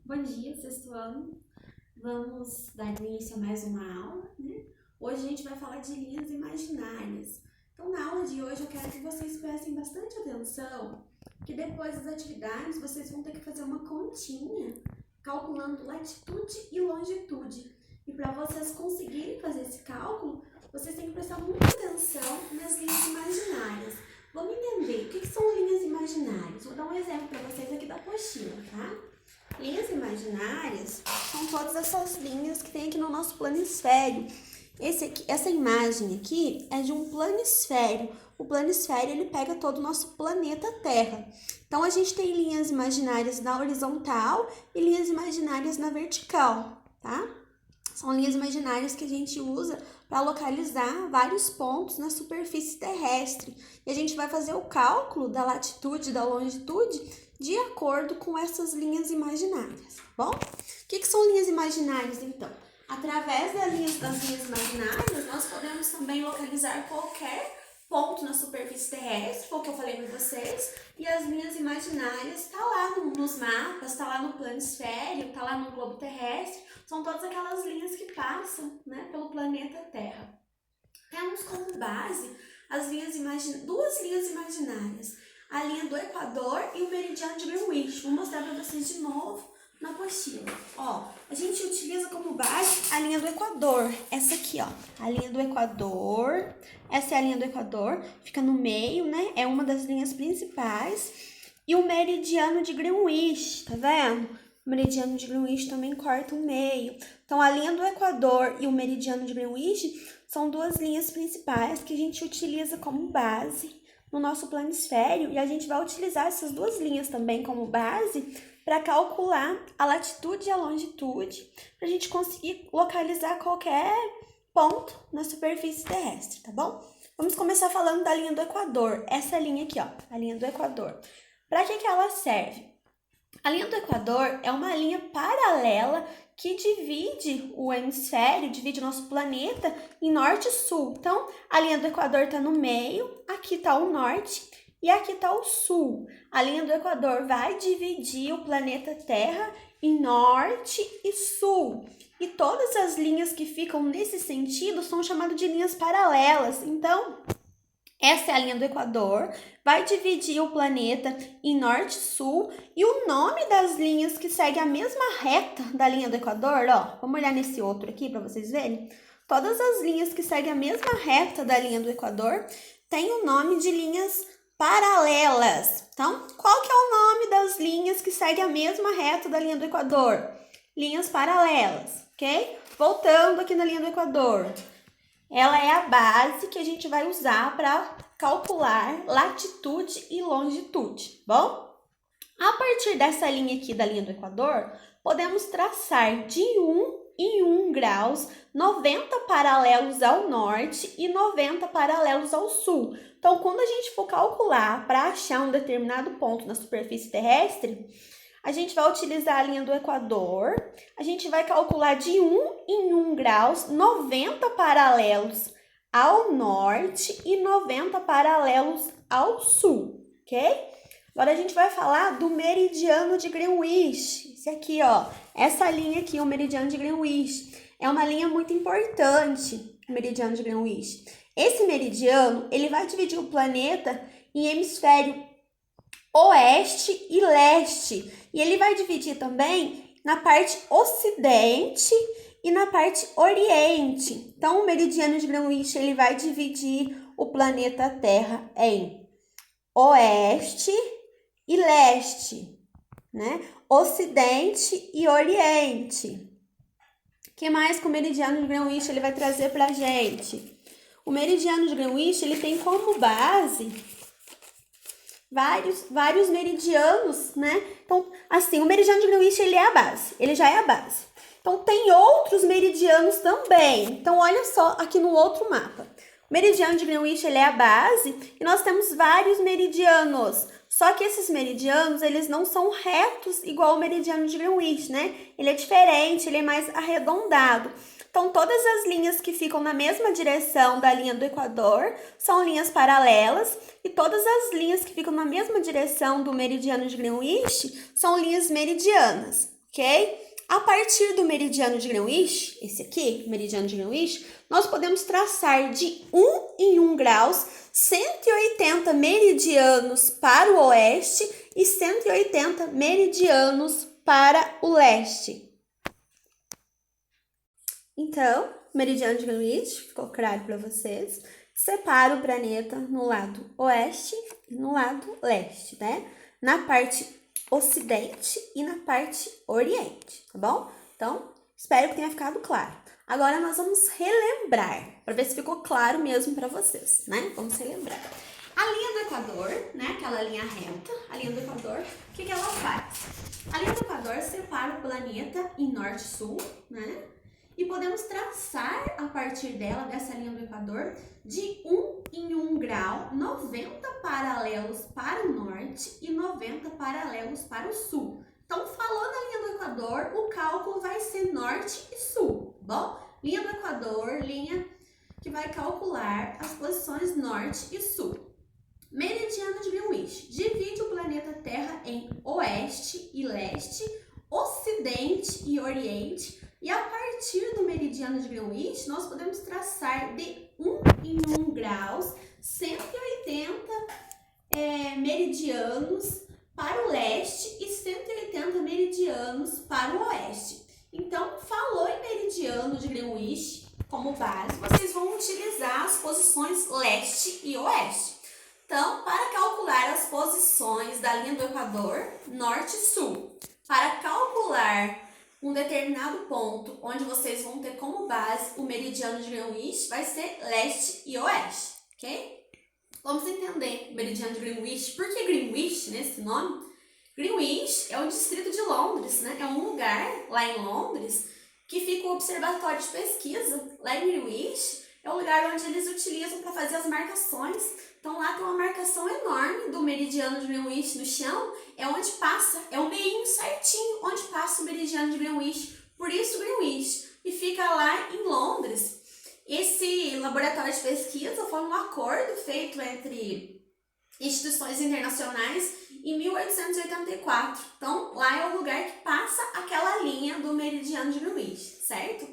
Bom dia, sexto ano. Vamos dar início a mais uma aula, né? Hoje a gente vai falar de linhas imaginárias. Então, na aula de hoje, eu quero que vocês prestem bastante atenção, que depois das atividades vocês vão ter que fazer uma continha calculando latitude e longitude. E para vocês conseguirem fazer esse cálculo, vocês têm que prestar muita atenção nas linhas imaginárias. Vamos entender o que são linhas imaginárias. Vou dar um exemplo para vocês aqui da apostila, tá? Linhas imaginárias são todas essas linhas que tem aqui no nosso planisfério. Essa imagem aqui é de um planisfério. O planisfério ele pega todo o nosso planeta Terra. Então a gente tem linhas imaginárias na horizontal e linhas imaginárias na vertical, tá? São linhas imaginárias que a gente usa para localizar vários pontos na superfície terrestre. E a gente vai fazer o cálculo da latitude e da longitude de acordo com essas linhas imaginárias, tá bom? O que são linhas imaginárias, então? Através das linhas imaginárias, nós podemos também localizar qualquer ponto na superfície terrestre, foi o que eu falei para vocês, e as linhas imaginárias tá lá nos mapas, tá lá no planisfério, tá lá no globo terrestre, são todas aquelas linhas que passam, né, pelo planeta Terra. Temos como base duas linhas imaginárias, a linha do Equador e o meridiano de Greenwich. Vou mostrar para vocês de novo na apostila. Ó, a gente utiliza como base a linha do Equador, essa aqui, ó, a linha do Equador. Essa é a linha do Equador, fica no meio, né? É uma das linhas principais. E o meridiano de Greenwich, tá vendo? O meridiano de Greenwich também corta o meio. Então, a linha do Equador e o meridiano de Greenwich são duas linhas principais que a gente utiliza como base no nosso planisfério, e a gente vai utilizar essas duas linhas também como base para calcular a latitude e a longitude, para a gente conseguir localizar qualquer ponto na superfície terrestre, tá bom? Vamos começar falando da linha do Equador, essa linha aqui, ó, a linha do Equador. Para que ela serve? A linha do Equador é uma linha paralela que divide o hemisfério, divide o nosso planeta em norte e sul. Então, a linha do Equador está no meio, aqui está o norte e aqui está o sul. A linha do Equador vai dividir o planeta Terra em norte e sul. E todas as linhas que ficam nesse sentido são chamadas de linhas paralelas. Então, essa é a linha do Equador, vai dividir o planeta em norte e sul, e o nome das linhas que seguem a mesma reta da linha do Equador, ó, vamos olhar nesse outro aqui para vocês verem. Todas as linhas que seguem a mesma reta da linha do Equador têm o nome de linhas paralelas. Então, qual que é o nome das linhas que seguem a mesma reta da linha do Equador? Linhas paralelas, ok? Voltando aqui na linha do Equador. Ela é a base que a gente vai usar para calcular latitude e longitude, bom? A partir dessa linha aqui da linha do Equador, podemos traçar de 1 em 1 graus 90 paralelos ao norte e 90 paralelos ao sul. Então, quando a gente for calcular para achar um determinado ponto na superfície terrestre, a gente vai utilizar a linha do Equador, a gente vai calcular de 1 em 1 graus 90 paralelos ao norte e 90 paralelos ao sul, ok? Agora a gente vai falar do meridiano de Greenwich, esse aqui, ó, essa linha aqui, o meridiano de Greenwich, é uma linha muito importante, o meridiano de Greenwich. Esse meridiano, ele vai dividir o planeta em hemisfério oeste e leste. E ele vai dividir também na parte ocidente e na parte oriente. Então, o meridiano de Greenwich, ele vai dividir o planeta Terra em oeste e leste, né? Ocidente e oriente. O que mais que o meridiano de Greenwich ele vai trazer pra gente? O meridiano de Greenwich, ele tem como base vários meridianos, né? Então, assim, o meridiano de Greenwich, ele é a base, ele já é a base. Então, tem outros meridianos também. Então, olha só aqui no outro mapa. O meridiano de Greenwich, ele é a base e nós temos vários meridianos. Só que esses meridianos, eles não são retos igual o meridiano de Greenwich, né? Ele é diferente, ele é mais arredondado. Então, todas as linhas que ficam na mesma direção da linha do Equador são linhas paralelas e todas as linhas que ficam na mesma direção do meridiano de Greenwich são linhas meridianas, ok? A partir do meridiano de Greenwich, esse aqui, meridiano de Greenwich, nós podemos traçar de 1 em 1 graus 180 meridianos para o oeste e 180 meridianos para o leste. Então, meridiano de Greenwich, ficou claro para vocês, separa o planeta no lado oeste e no lado leste, né? Na parte ocidente e na parte oriente, tá bom? Então, espero que tenha ficado claro. Agora nós vamos relembrar, para ver se ficou claro mesmo para vocês, né? Vamos relembrar. A linha do Equador, né? Aquela linha reta, a linha do Equador, o que ela faz? A linha do Equador separa o planeta em norte e sul, né? E podemos traçar a partir dela, dessa linha do Equador, de 1 em 1 grau, 90 paralelos para o norte e 90 paralelos para o sul. Então, falou na linha do Equador, o cálculo vai ser norte e sul, tá bom? Linha do Equador, linha que vai calcular as posições norte e sul. Meridiano de Greenwich, divide o planeta Terra em oeste e leste, ocidente e oriente, e a partir do meridiano de Greenwich, nós podemos traçar de 1 em 1 graus 180 meridianos para o leste e 180 meridianos para o oeste. Então, falou em meridiano de Greenwich como base, vocês vão utilizar as posições leste e oeste. Então, para calcular as posições da linha do Equador, norte e sul, para calcular um determinado ponto onde vocês vão ter como base o meridiano de Greenwich, vai ser leste e oeste, ok? Vamos entender o meridiano de Greenwich. Por que Greenwich, né, esse nome? Greenwich é o distrito de Londres, né? É um lugar lá em Londres que fica o observatório de pesquisa. Lá em Greenwich é o lugar onde eles utilizam para fazer as marcações. Então lá tem uma marcação enorme do meridiano de Greenwich no chão, é onde passa, é o meinho certinho onde passa o meridiano de Greenwich, por isso Greenwich, e fica lá em Londres. Esse laboratório de pesquisa foi um acordo feito entre instituições internacionais em 1884, então lá é o lugar que passa aquela linha do meridiano de Greenwich, certo?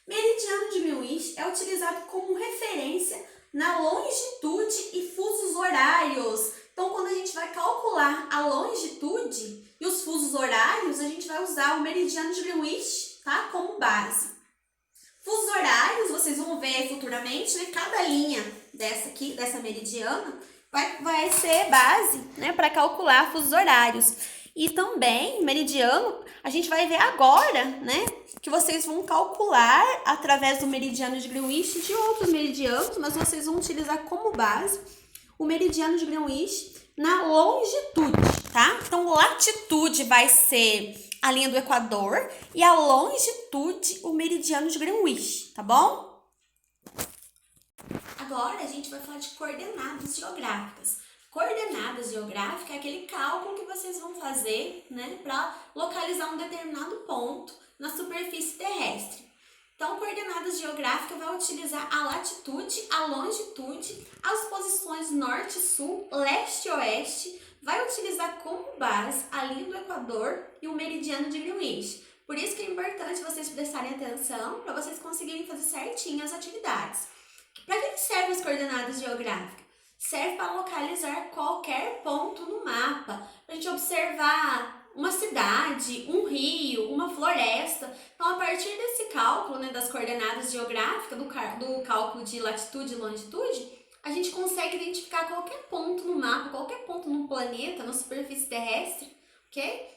Meridiano de Greenwich é utilizado como referência na longitude e fusos horários. Então, quando a gente vai calcular a longitude e os fusos horários, a gente vai usar o meridiano de Greenwich, tá? Como base. Fusos horários, vocês vão ver futuramente, né? Cada linha dessa aqui, dessa meridiana, vai ser base, né? Para calcular fusos horários. E também, meridiano, a gente vai ver agora, né? Que vocês vão calcular através do meridiano de Greenwich e de outros meridianos, mas vocês vão utilizar como base o meridiano de Greenwich na longitude, tá? Então, latitude vai ser a linha do Equador e a longitude, o meridiano de Greenwich, tá bom? Agora, a gente vai falar de coordenadas geográficas. Coordenadas geográficas é aquele cálculo que vocês vão fazer, né, para localizar um determinado ponto na superfície terrestre. Então, coordenadas geográficas vai utilizar a latitude, a longitude, as posições norte, sul, leste e oeste, vai utilizar como base a linha do Equador e o meridiano de Greenwich. Por isso que é importante vocês prestarem atenção para vocês conseguirem fazer certinho as atividades. Para que servem as coordenadas geográficas? Serve para localizar qualquer ponto no mapa, para a gente observar uma cidade, um rio, uma floresta. Então, a partir desse cálculo, né, das coordenadas geográficas, do cálculo de latitude e longitude, a gente consegue identificar qualquer ponto no mapa, qualquer ponto no planeta, na superfície terrestre, ok?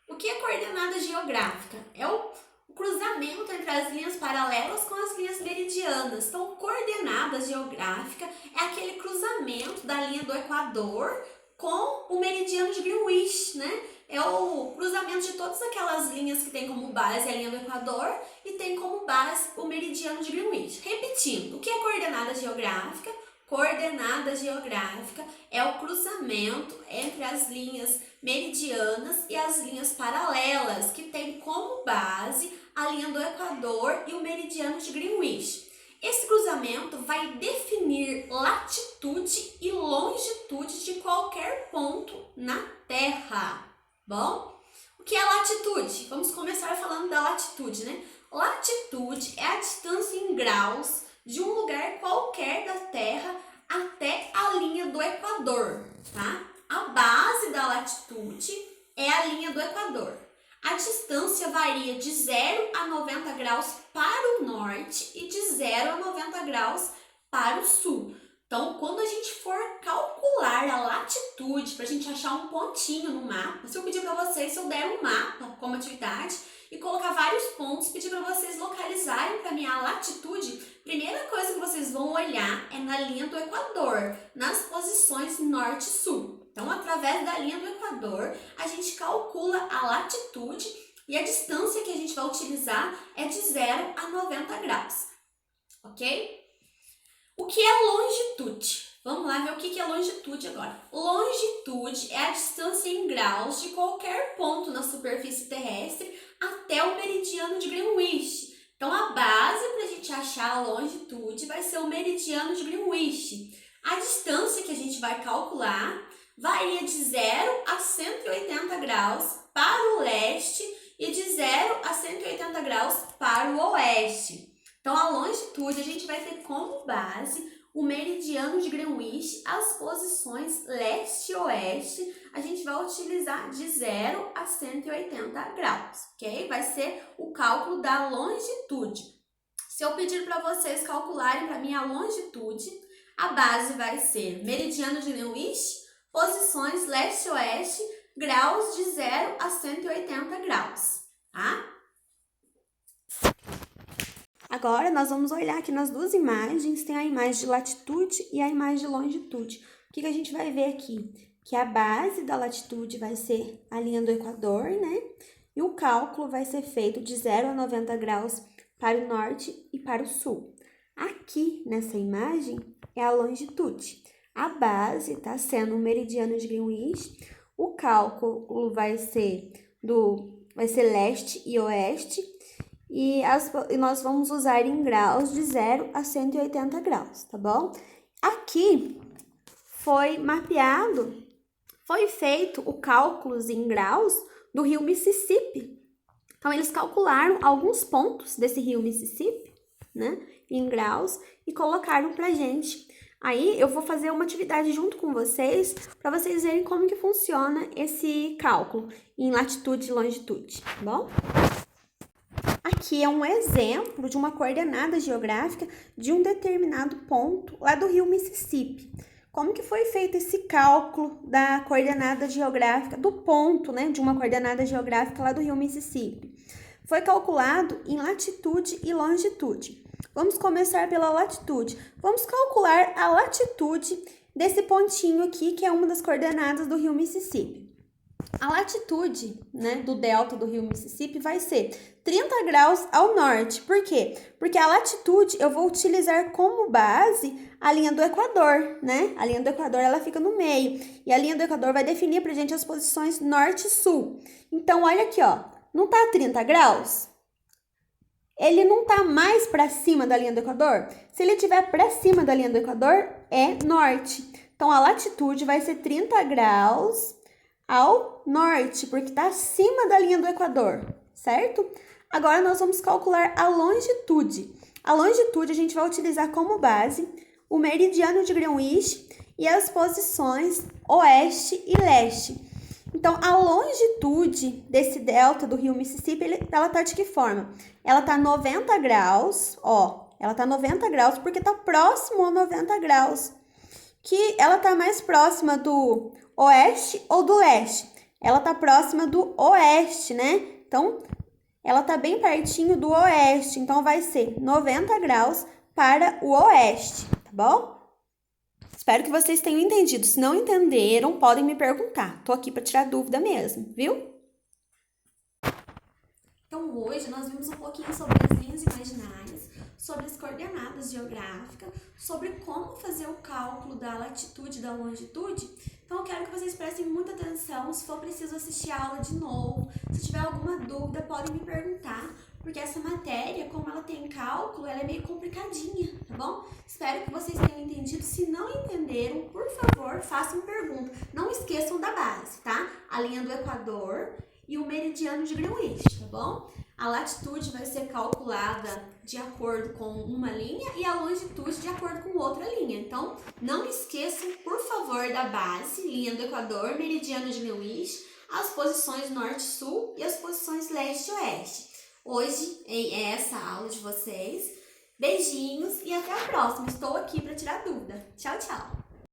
O que é coordenada geográfica? É o cruzamento entre as linhas paralelas com as linhas meridianas. Então, coordenada geográfica é aquele cruzamento da linha do Equador com o meridiano de Greenwich, né? É o cruzamento de todas aquelas linhas que tem como base a linha do Equador e tem como base o meridiano de Greenwich. Repetindo, o que é coordenada geográfica? Coordenada geográfica é o cruzamento entre as linhas meridianas e as linhas paralelas, que tem como base a linha do Equador e o meridiano de Greenwich. Esse cruzamento vai definir latitude e longitude de qualquer ponto na Terra. Bom, o que é latitude? latitude, vamos começar falando da latitude, né? Latitude é a distância em graus de um lugar qualquer da Terra até a linha do Equador, tá? A base da latitude é a linha do Equador. A distância varia de 0 a 90 graus para o norte e de 0 a 90 graus para o sul. Então, quando a gente for calcular a latitude, para a gente achar um pontinho no mapa, se eu pedir para vocês, se eu der um mapa como atividade e colocar vários pontos, pedir para vocês localizarem para mim a latitude, primeira coisa que vocês vão olhar é na linha do Equador, nas posições norte e sul. Então, através da linha do Equador, a gente calcula a latitude e a distância que a gente vai utilizar é de 0 a 90 graus, ok? O que é longitude? Vamos lá ver o que é longitude agora. Longitude é a distância em graus de qualquer ponto na superfície terrestre até o meridiano de Greenwich. Então, a base para a gente achar a longitude vai ser o meridiano de Greenwich. A distância que a gente vai calcular varia de 0 a 180 graus para o leste e de 0 a 180 graus para o oeste. Então, a longitude a gente vai ter como base o meridiano de Greenwich, as posições leste e oeste, a gente vai utilizar de 0 a 180 graus, ok? Vai ser o cálculo da longitude. Se eu pedir para vocês calcularem para mim a longitude, a base vai ser meridiano de Greenwich, posições leste e oeste, graus de 0 a 180 graus, tá? Agora, nós vamos olhar aqui nas duas imagens, tem a imagem de latitude e a imagem de longitude. O que a gente vai ver aqui? Que a base da latitude vai ser a linha do Equador, né? E o cálculo vai ser feito de 0 a 90 graus para o norte e para o sul. Aqui, nessa imagem, é a longitude. A base está sendo o meridiano de Greenwich. O cálculo vai ser leste e oeste. E nós vamos usar em graus de 0 a 180 graus, tá bom? Aqui foi feito o cálculo em graus do rio Mississippi. Então, eles calcularam alguns pontos desse rio Mississippi, né, em graus e colocaram pra gente. Aí, eu vou fazer uma atividade junto com vocês, para vocês verem como que funciona esse cálculo em latitude e longitude, tá bom? Aqui é um exemplo de uma coordenada geográfica de um determinado ponto lá do rio Mississippi. Como que foi feito esse cálculo da coordenada geográfica, do ponto, né, de uma coordenada geográfica lá do rio Mississippi? Foi calculado em latitude e longitude. Vamos começar pela latitude. Vamos calcular a latitude desse pontinho aqui, que é uma das coordenadas do rio Mississippi. A latitude, né, do delta do rio Mississippi vai ser 30 graus ao norte. Por quê? Porque a latitude eu vou utilizar como base a linha do Equador, né? A linha do Equador ela fica no meio. E a linha do Equador vai definir pra gente as posições norte e sul. Então, olha aqui, ó. Não tá 30 graus? Ele não tá mais para cima da linha do Equador? Se ele estiver para cima da linha do Equador, é norte. Então, a latitude vai ser 30 graus ao norte, porque está acima da linha do Equador, certo? Agora, nós vamos calcular a longitude. A longitude a gente vai utilizar como base o meridiano de Greenwich e as posições oeste e leste. Então, a longitude desse delta do rio Mississippi, ela tá de que forma? Ela tá 90 graus, ó. Ela tá 90 graus porque tá próximo a 90 graus. Que ela tá mais próxima do oeste ou do leste? Ela tá próxima do oeste, né? Então, ela tá bem pertinho do oeste. Então, vai ser 90 graus para o oeste, tá bom? Espero que vocês tenham entendido. Se não entenderam, podem me perguntar. Tô aqui para tirar dúvida mesmo, viu? Então, hoje nós vimos um pouquinho sobre as linhas imaginárias, sobre as coordenadas geográficas, sobre como fazer o cálculo da latitude e da longitude. Então, eu quero que vocês prestem muita atenção. Se for preciso assistir a aula de novo, se tiver alguma dúvida, podem me perguntar, porque essa matéria, como ela tem cálculo, ela é meio complicadinha, tá bom? Espero que vocês tenham entendido. Se não entenderam, por favor, façam pergunta. Não esqueçam da base, tá? A linha do Equador e o meridiano de Greenwich, tá bom? A latitude vai ser calculada de acordo com uma linha e a longitude de acordo com outra linha. Então, não esqueçam, por favor, da base, linha do Equador, meridiano de Greenwich, as posições norte-sul e as posições leste-oeste. Hoje é essa a aula de vocês. Beijinhos e até a próxima. Estou aqui para tirar dúvida. Tchau, tchau!